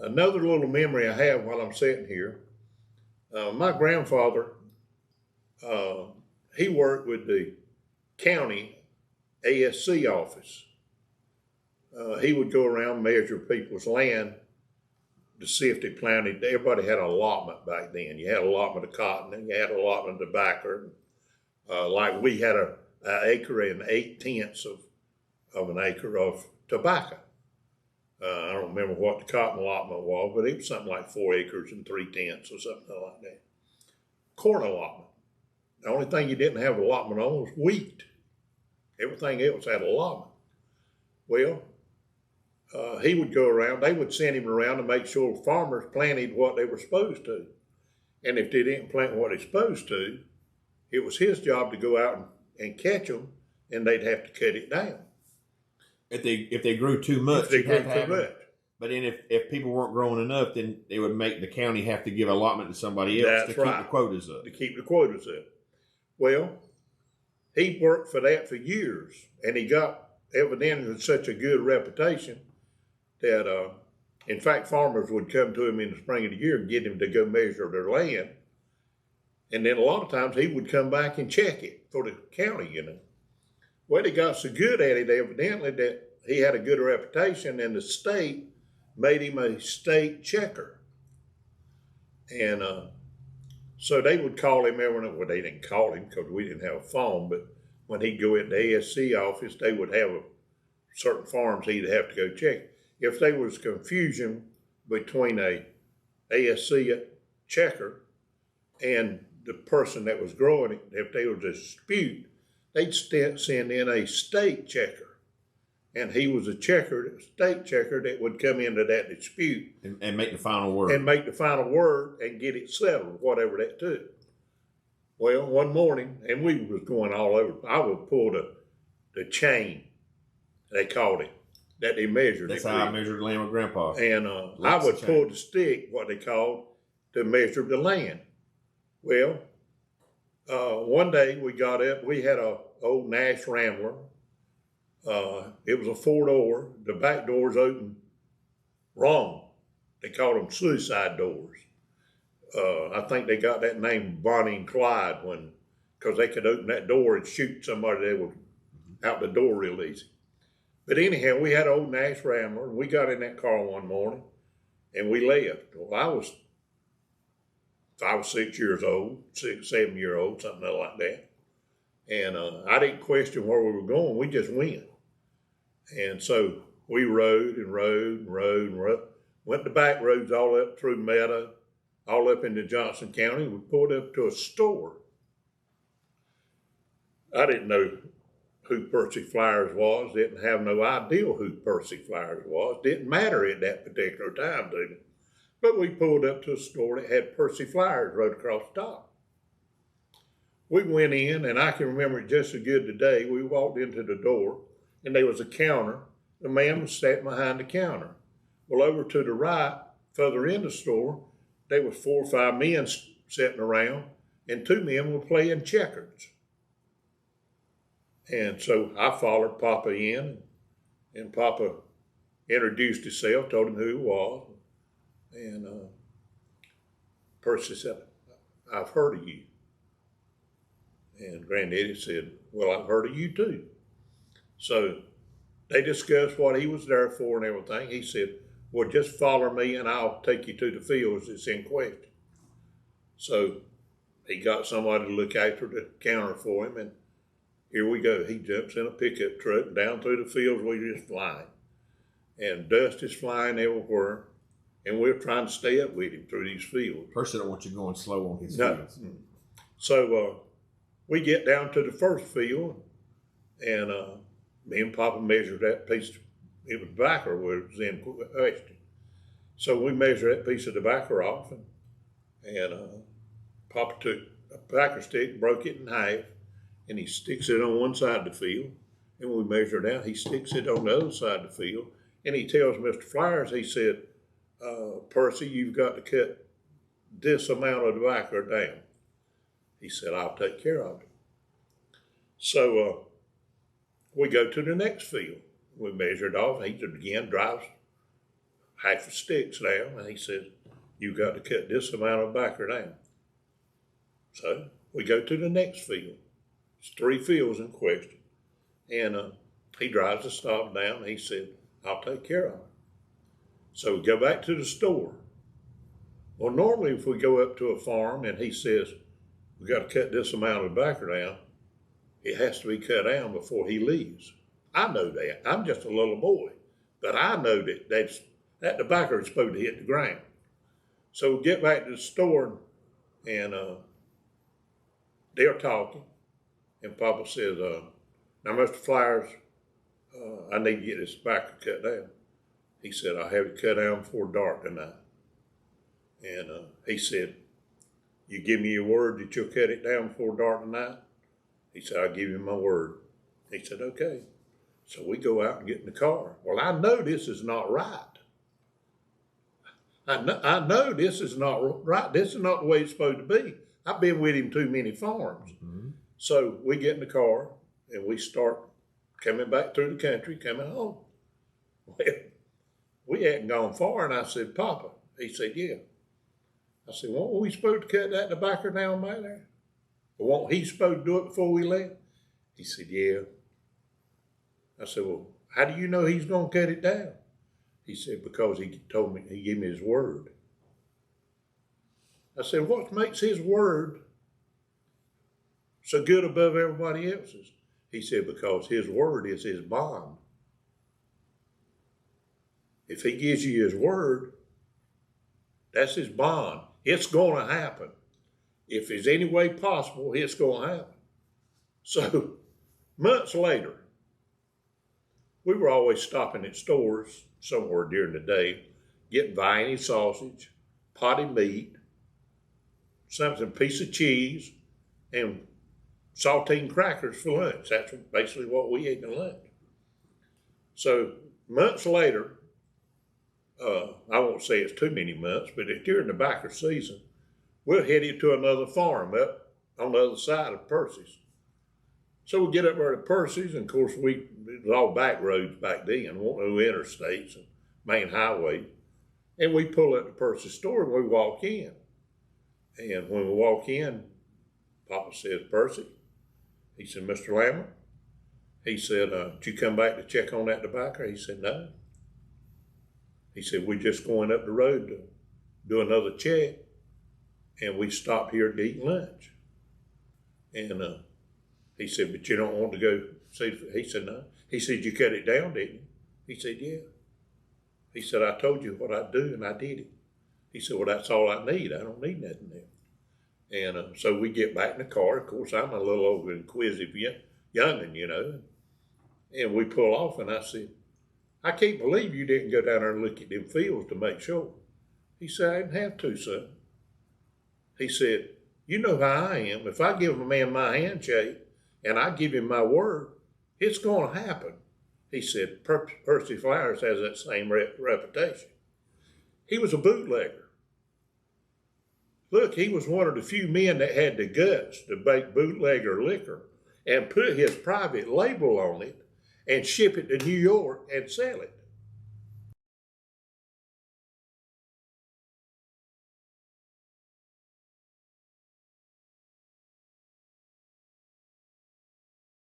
Another little memory I have while I'm sitting here, my grandfather, he worked with the county ASC office. He would go around and measure people's land to see if they planted. Everybody had an allotment back then. You had an allotment of cotton and you had an allotment of tobacco. Like we had an acre and 8/10 of an acre of tobacco. I don't remember what the cotton allotment was, but it was something like 4 acres and 3/10 or something like that. Corn allotment. The only thing you didn't have allotment on was wheat. Everything else had allotment. Well, he would go around, they would send him around to make sure farmers planted what they were supposed to. And if they didn't plant what they're supposed to, it was his job to go out and catch them, and they'd have to cut it down. If they grew too much, If they grew too much. But then if people weren't growing enough, then they would make the county have to give allotment to somebody else to keep the quotas up. To keep the quotas up. Well, he worked for that for years, and he got evidently such a good reputation that, in fact, farmers would come to him in the spring of the year and get him to go measure their land. And then a lot of times he would come back and check it for the county, you know. Well, he got so good at it, evidently, that he had a good reputation, and the state made him a state checker. And so they would call him every night. Well, they didn't call him because we didn't have a phone, but when he'd go in the ASC office, they would have certain farms he'd have to go check. If there was confusion between a ASC checker and the person that was growing it, if there was a dispute, they'd send in a state checker. And he was a state checker that would come into that dispute. And make the final word. And make the final word and get it settled, whatever that took. Well, one morning, and we was going all over, I would pull the chain, they called it, that they measured. That's how I measured the land with Grandpa. And I would pull the stick, what they called, to measure the land. Well, one day we got up, we had a old Nash Rambler. It was a 4-door. The back doors opened wrong. They called them suicide doors. I think they got that name Bonnie and Clyde because they could open that door and shoot somebody that was out the door real easy. But anyhow, we had an old Nash Rambler, and we got in that car one morning, and we left. Well, I was 5 or 6 years old, 6, 7 year old, something like that. And I didn't question where we were going. We just went. And so we rode and rode and rode and rode. Went the back roads all up through Meadow, all up into Johnston County. We pulled up to a store. I didn't know who Percy Flowers was. Didn't have no idea who Percy Flowers was. Didn't matter at that particular time to me. But we pulled up to a store that had Percy Flowers right across the top. We went in, and I can remember it just as good today. We walked into the door, and there was a counter. The man was sat behind the counter. Well, over to the right, further in the store, there was 4 or 5 men sitting around, and 2 men were playing checkers. And so I followed Papa in, and Papa introduced himself, told him who he was. And Percy said, "I've heard of you." And Granddaddy said, "Well, I've heard of you too." So they discussed what he was there for and everything. He said, "Well, just follow me and I'll take you to the fields that's in question." So he got somebody to look after the counter for him, and here we go. He jumps in a pickup truck down through the fields we're just flying. And dust is flying everywhere. And we're trying to stay up with him through these fields. Percy don't want you going slow on his fields. So we get down to the first field, and me and Papa measured that piece. It was tobacco was in question. So we measured that piece of tobacco off, and Papa took a tobacco stick, broke it in half, and he sticks it on one side of the field. And we measure it out. He sticks it on the other side of the field, and he tells Mr. Flowers, he said, "Percy, you've got to cut this amount of tobacco down." He said, "I'll take care of it." So we go to the next field. We measure it off. He again drives half a stick's down, and he said, you got to cut this amount of backer down. So we go to the next field. It's 3 fields in question. And he drives the stop down, and he said, I'll take care of it. So we go back to the store. Well, normally if we go up to a farm and he says, we got to cut this amount of tobacco down, it has to be cut down before he leaves. I know that. I'm just a little boy. But I know that tobacco is supposed to hit the ground. So we get back to the store, and they're talking. And Papa says, now, Mr. Flowers, I need to get this tobacco cut down. He said, I'll have it cut down before dark tonight. And he said, you give me your word that you'll cut it down before dark tonight? He said, I'll give you my word. He said, okay. So we go out and get in the car. Well, I know this is not right. I know this is not right. This is not the way it's supposed to be. I've been with him too many farms. Mm-hmm. So we get in the car and we start coming back through the country, coming home. Well, we hadn't gone far, and I said, Papa. He said, yeah. I said, well, were we supposed to cut that tobacco down by there? Or wasn't he supposed to do it before we left? He said, yeah. I said, well, how do you know he's going to cut it down? He said, because he told me, he gave me his word. I said, what makes his word so good above everybody else's? He said, because his word is his bond. If he gives you his word, that's his bond. It's going to happen. If there's any way possible, it's going to happen. So, months later, we were always stopping at stores somewhere during the day, getting Vienna sausage, potty meat, something, piece of cheese, and saltine crackers for lunch. That's basically what we ate at lunch. So, months later, I won't say it's too many months, but during the backer season, we're headed to another farm up on the other side of Percy's. So we get up there to Percy's, and of course it was all back roads back then, no interstates and main highway. And we pull up to Percy's store and we walk in. And when we walk in, Papa says, Percy, he said, Mr. Lambert, he said, did you come back to check on that tobacco? He said, no. He said, we're just going up the road to do another check, and we stopped here to eat lunch. And he said, but you don't want to go see? He said, no. He said, you cut it down, didn't you? He said, yeah. He said, I told you what I'd do, and I did it. He said, well, that's all I need. I don't need nothing else. And so we get back in the car. Of course, I'm a little over inquisitive youngin', you know. And we pull off, and I said, I can't believe you didn't go down there and look at them fields to make sure. He said, I didn't have to, son. He said, you know how I am. If I give a man my handshake and I give him my word, it's going to happen. He said, Percy Flowers has that same reputation. He was a bootlegger. Look, he was one of the few men that had the guts to make bootlegger liquor and put his private label on it and ship it to New York and sell it.